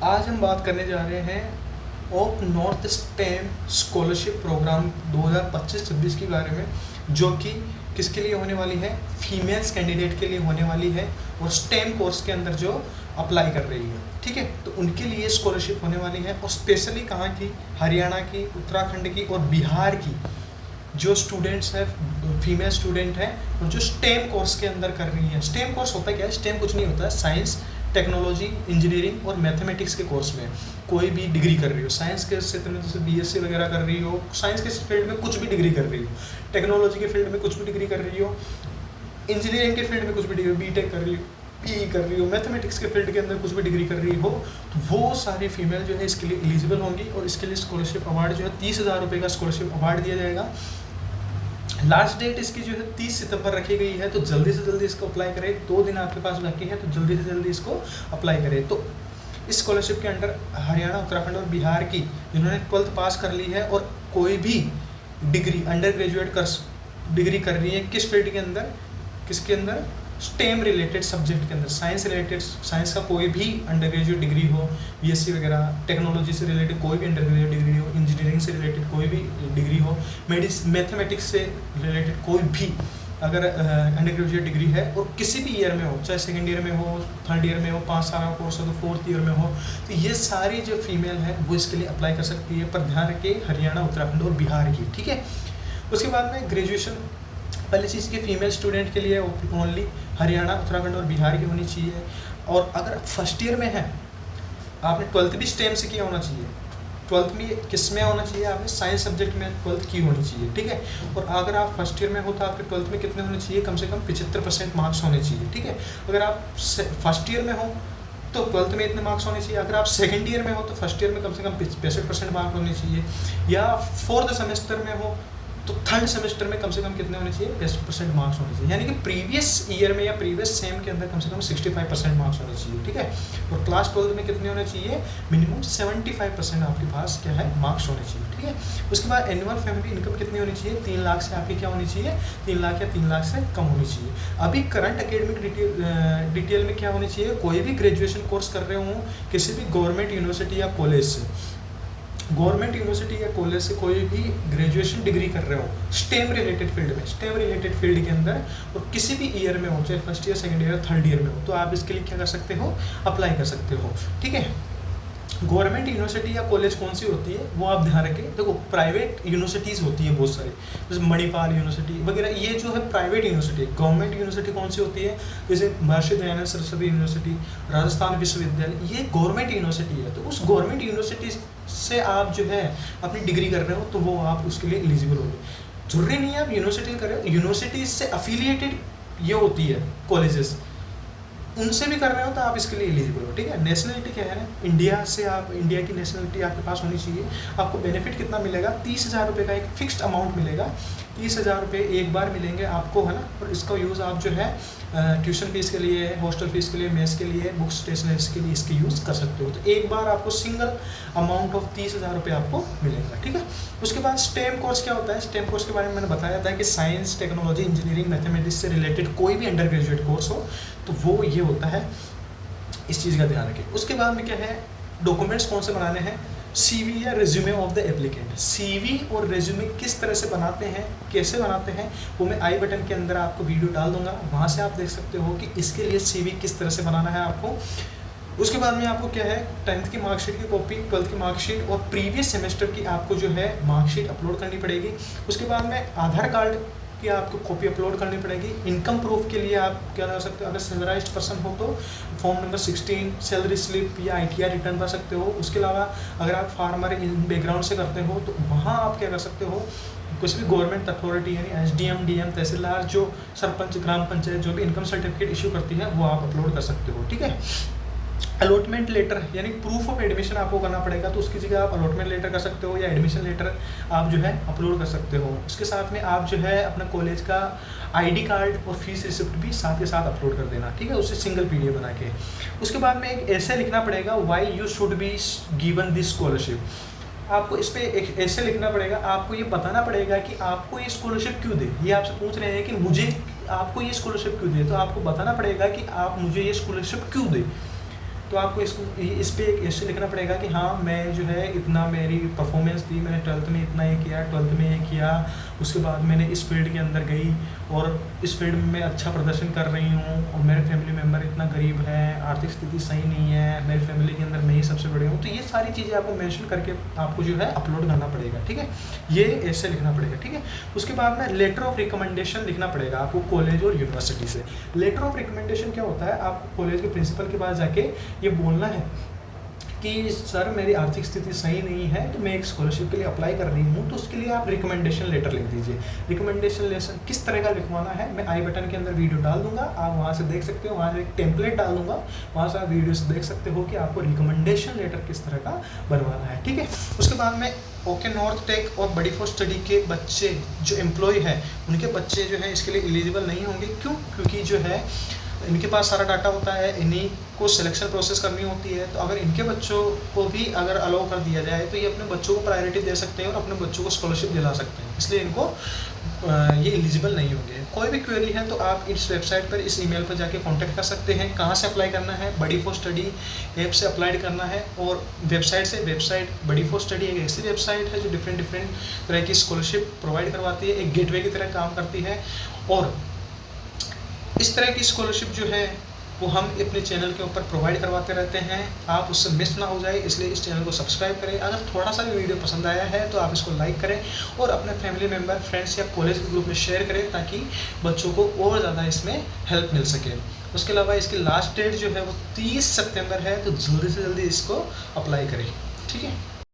आज हम बात करने जा रहे हैं ओप नॉर्थ स्टेम स्कॉलरशिप प्रोग्राम 2025-26 के बारे में, जो कि किसके लिए होने वाली है, फीमेल्स कैंडिडेट के लिए होने वाली है और स्टेम कोर्स के अंदर जो अप्लाई कर रही है, ठीक है। तो उनके लिए स्कॉलरशिप होने वाली है और स्पेशली कहाँ की, हरियाणा की, उत्तराखंड की और बिहार की जो स्टूडेंट्स हैं, फीमेल स्टूडेंट हैं और जो स्टेम कोर्स के अंदर कर रही हैं। स्टेम कोर्स होता क्या है? स्टेम कुछ नहीं होता है, साइंस, टेक्नोलॉजी, इंजीनियरिंग और मैथमेटिक्स के कोर्स में कोई भी डिग्री कर रही हो, साइंस के क्षेत्र में जैसे बीएससी वगैरह कर रही हो, साइंस के फील्ड में कुछ भी डिग्री कर रही हो, टेक्नोलॉजी के फील्ड में कुछ भी डिग्री कर रही हो, इंजीनियरिंग के फील्ड में कुछ भी डिग्री, बीटेक कर रही हो, पीई कर रही हो, मैथमेटिक्स के फील्ड के अंदर कुछ भी डिग्री कर रही हो, तो वो सारी फीमेल जो है इसके लिए एलिजिबल होंगी और इसके लिए स्कॉलरशिप अवार्ड जो है 30,000 रुपये का स्कॉलरशिप अवार्ड दिया जाएगा। लास्ट डेट इसकी जो है 30 सितंबर रखी गई है, तो जल्दी से जल्दी इसको अप्लाई करें। 2 दिन आपके पास बाकी है, तो जल्दी से जल्दी इसको अप्लाई करें। तो इस स्कॉलरशिप के अंडर हरियाणा, उत्तराखंड और बिहार की जिन्होंने 12th पास कर ली है और कोई भी डिग्री अंडर ग्रेजुएट डिग्री कर रही है, किस फील्ड के अंदर, किसके अंदर, स्टेम रिलेटेड सब्जेक्ट के अंदर, साइंस रिलेटेड, साइंस का कोई भी अंडर ग्रेजुएट डिग्री हो, बीएससी वगैरह, टेक्नोलॉजी से रिलेटेड कोई भी अंडर ग्रेजुएट डिग्री हो, इंजीनियरिंग से रिलेटेड कोई भी डिग्री हो, मैथमेटिक्स से रिलेटेड कोई भी अगर अंडर ग्रेजुएट डिग्री है और किसी भी ईयर में हो, चाहे सेकेंड ईयर में हो, थर्ड ईयर में हो, 5 साल का कोर्स हो तो 4th ईयर में हो, तो ये सारी जो फीमेल है वो इसके लिए अप्लाई कर सकती है। पर ध्यान रखिए हरियाणा, उत्तराखंड और बिहार की, ठीक है। उसके बाद में ग्रेजुएशन पहली चीज़ की फीमेल स्टूडेंट के लिए ओनली हरियाणा, उत्तराखंड और बिहार की होनी चाहिए। और अगर फर्स्ट ईयर में है, आपने 12th भी स्टेम से किया होना चाहिए। 12th में किस में होना चाहिए? आपने साइंस सब्जेक्ट में 12th की होनी चाहिए, ठीक है। और अगर आप फर्स्ट ईयर में हो तो आपके 12th में कितने होने चाहिए? कम से कम 75% मार्क्स होने चाहिए, ठीक है। अगर आप फर्स्ट ईयर में हो तो 12th में इतने मार्क्स होने चाहिए। अगर आप सेकेंड ईयर में हो तो फर्स्ट ईयर में कम से कम 65% मार्क्स होने चाहिए। या 4th सेमेस्टर में हो तो 3rd सेमेस्टर में कम से कम कितने होने चाहिए? 50% मार्क्स होने चाहिए। यानी कि प्रीवियस ईयर में या प्रीवियस सेम के अंदर कम से कम 65% मार्क्स होने चाहिए, ठीक है। और क्लास 12 में कितने होने चाहिए? मिनिमम 75% आपके पास क्या है, मार्क्स होने चाहिए, ठीक है। उसके बाद एनुअल फैमिली इनकम कितनी होनी चाहिए? 3 लाख से आपकी क्या होनी चाहिए? 3 लाख या 3 लाख से कम होनी चाहिए। अभी करंट एकेडमिक डिटेल में क्या होनी चाहिए? कोई भी ग्रेजुएशन कोर्स कर रहे हो किसी भी गवर्नमेंट यूनिवर्सिटी या कॉलेज से, गवर्नमेंट यूनिवर्सिटी या कॉलेज से कोई भी ग्रेजुएशन डिग्री कर रहे हो स्टेम रिलेटेड फील्ड में, स्टेम रिलेटेड फील्ड के अंदर और किसी भी ईयर में हो, चाहे first year, second year, third year में हो, तो आप इसके लिए क्या कर सकते हो? अप्लाई कर सकते हो, ठीक है। गवर्नमेंट यूनिवर्सिटी या कॉलेज कौन सी होती है वो आप ध्यान रखें। देखो प्राइवेट यूनिवर्सिटीज़ होती है बहुत सारी, जैसे मणिपाल यूनिवर्सिटी वगैरह, ये जो है प्राइवेट यूनिवर्सिटी। गवर्नमेंट यूनिवर्सिटी कौन सी होती है? जैसे महर्षि दयानंद सरस्वती यूनिवर्सिटी, राजस्थान विश्वविद्यालय, ये गवर्नमेंट यूनिवर्सिटी है। तो उस गवर्नमेंट यूनिवर्सिटी से आप जो है अपनी डिग्री कर रहे हो तो वो आप उसके लिए एलिजिबल होंगे। जरूरी नहीं है आप यूनिवर्सिटी कर रहे हो, यूनिवर्सिटीज से अफिलिएटेड ये होती है कॉलेजेस, उनसे भी कर रहे हो तो आप इसके लिए एलिजिबल हो, ठीक है। नेशनलिटी क्या है ना, इंडिया से, आप इंडिया की नेशनलिटी आपके पास होनी चाहिए। आपको बेनिफिट कितना मिलेगा? 30,000 रुपये का एक फिक्स्ड अमाउंट मिलेगा। 30,000 रुपये एक बार मिलेंगे आपको, है ना। और इसका यूज़ आप जो है ट्यूशन फीस के लिए, हॉस्टल फीस के लिए, मेस के लिए, बुक्स स्टेशनरीज के लिए इसके यूज़ कर सकते हो। तो एक बार आपको सिंगल अमाउंट ऑफ 30,000 रुपये आपको मिलेगा, ठीक है। उसके बाद स्टेम कोर्स क्या होता है? स्टेम कोर्स के बारे में मैंने बताया था कि साइंस, टेक्नोलॉजी, इंजीनियरिंग, मैथमेटिक्स से रिलेटेड कोई भी अंडर ग्रेजुएट कोर्स हो तो वो ये होता है, इस चीज़ का ध्यान रखें। उसके बाद में क्या है, डॉक्यूमेंट्स कौन से बनाने हैं? सीवी या resume of the applicant. CV और रेज्यूमे किस तरह से बनाते हैं, कैसे बनाते हैं, वो मैं आई बटन के अंदर आपको वीडियो डाल दूंगा, वहाँ से आप देख सकते हो कि इसके लिए सीवी किस तरह से बनाना है आपको। उसके बाद में आपको क्या है, 10th की मार्कशीट की कॉपी, 12th की मार्कशीट और प्रीवियस सेमेस्टर की आपको जो है मार्कशीट अपलोड करनी पड़ेगी। उसके बाद में आधार कार्ड की आपको कॉपी अपलोड करनी पड़ेगी। इनकम प्रूफ के लिए आप क्या कर सकते हो, अगर सैलराइज्ड पर्सन हो तो फॉर्म नंबर 16 सैलरी स्लिप या ITR रिटर्न कर सकते हो। उसके अलावा अगर आप फार्मर इन बैकग्राउंड से करते हो तो वहाँ आप क्या कर सकते हो, कुछ भी गवर्नमेंट अथॉरिटी यानी SDM, DM, तहसीलदार, जो सरपंच, ग्राम पंचायत जो भी इनकम सर्टिफिकेट इशू करती है वो आप अपलोड कर सकते हो, ठीक है। अलॉटमेंट लेटर यानी प्रूफ ऑफ एडमिशन आपको करना पड़ेगा, तो उसकी जगह आप अलॉटमेंट लेटर कर सकते हो या एडमिशन लेटर आप जो है अपलोड कर सकते हो। उसके साथ में आप जो है अपना कॉलेज का ID कार्ड और फीस रिसिप्ट भी साथ के साथ अपलोड कर देना, ठीक है, उससे सिंगल PDF बना के। उसके बाद में एक ऐसे लिखना पड़ेगा, why you should be given this scholarship. आपको इस पर एक ऐसे लिखना पड़ेगा, आपको ये बताना पड़ेगा कि आपको ये स्कॉलरशिप क्यों दे। ये आपसे पूछ रहे हैं कि मुझे आपको ये स्कॉलरशिप क्यों दे, तो आपको बताना पड़ेगा कि आप मुझे ये स्कॉलरशिप क्यों दे। तो आपको इस पे एक ऐसे लिखना पड़ेगा कि हाँ मैं जो है इतना मेरी परफॉर्मेंस थी, मैंने 12th में इतना ये किया, 12th में ये किया, उसके बाद मैंने इस फील्ड के अंदर गई और इस फील्ड में मैं अच्छा प्रदर्शन कर रही हूँ, और मेरे फैमिली मेम्बर इतना गरीब है, आर्थिक स्थिति सही नहीं है, मेरी फैमिली के अंदर मैं ही सबसे बड़े हूँ। तो ये सारी चीज़ें आपको मेंशन करके आपको जो है अपलोड करना पड़ेगा, ठीक है। ये ऐसे लिखना पड़ेगा, ठीक है। उसके बाद में लेटर ऑफ रिकमेंडेशन लिखना पड़ेगा आपको कॉलेज और यूनिवर्सिटी से। लेटर ऑफ रिकमेंडेशन क्या होता है, आपको कॉलेज के प्रिंसिपल के पास जाके ये बोलना है कि सर मेरी आर्थिक स्थिति सही नहीं है, तो मैं एक स्कॉलरशिप के लिए अप्लाई कर रही हूँ, तो उसके लिए आप रिकमेंडेशन लेटर लिख दीजिए। रिकमेंडेशन लेटर किस तरह का लिखवाना है, मैं आई बटन के अंदर वीडियो डाल दूंगा, आप वहाँ से देख सकते हो, वहाँ से एक टेम्पलेट डाल दूंगा, वहाँ से आप वीडियो से देख सकते हो कि आपको रिकमेंडेशन लेटर किस तरह का बनवाना है, ठीक है। उसके बाद में ओके नॉर्थ टेक और बडी फॉर स्टडी के बच्चे जो एम्प्लॉय है, उनके बच्चे जो है इसके लिए एलिजिबल नहीं होंगे। क्यों? क्योंकि जो है इनके पास सारा डाटा होता है, इन्हीं को सिलेक्शन प्रोसेस करनी होती है। तो अगर इनके बच्चों को भी अगर अलाउ कर दिया जाए तो ये अपने बच्चों को प्रायोरिटी दे सकते हैं और अपने बच्चों को स्कॉलरशिप दिला सकते हैं, इसलिए इनको ये एलिजिबल नहीं होंगे। कोई भी क्वेरी है तो आप इस वेबसाइट पर, इस ईमेल पर जाके कांटेक्ट कर सकते हैं। कहाँ से अप्लाई करना है, बडी फॉर स्टडी ऐप से अप्लाई करना है, और वेबसाइट से, वेबसाइट बडी फॉर स्टडी एक ऐसी वेबसाइट है जो डिफरेंट तरह की स्कॉलरशिप प्रोवाइड करवाती है, एक गेटवे की तरह काम करती है। और इस तरह की स्कॉलरशिप जो है वो हम अपने चैनल के ऊपर प्रोवाइड करवाते रहते हैं, आप उससे मिस ना हो जाए, इसलिए इस चैनल को सब्सक्राइब करें। अगर थोड़ा सा भी वीडियो पसंद आया है तो आप इसको लाइक करें और अपने फैमिली मेम्बर, फ्रेंड्स या कॉलेज के ग्रुप में शेयर करें, ताकि बच्चों को और ज़्यादा इसमें हेल्प मिल सके। उसके अलावा इसकी लास्ट डेट जो है वो 30 सितंबर है, तो जल्दी से जल्दी इसको अप्लाई करें, ठीक है।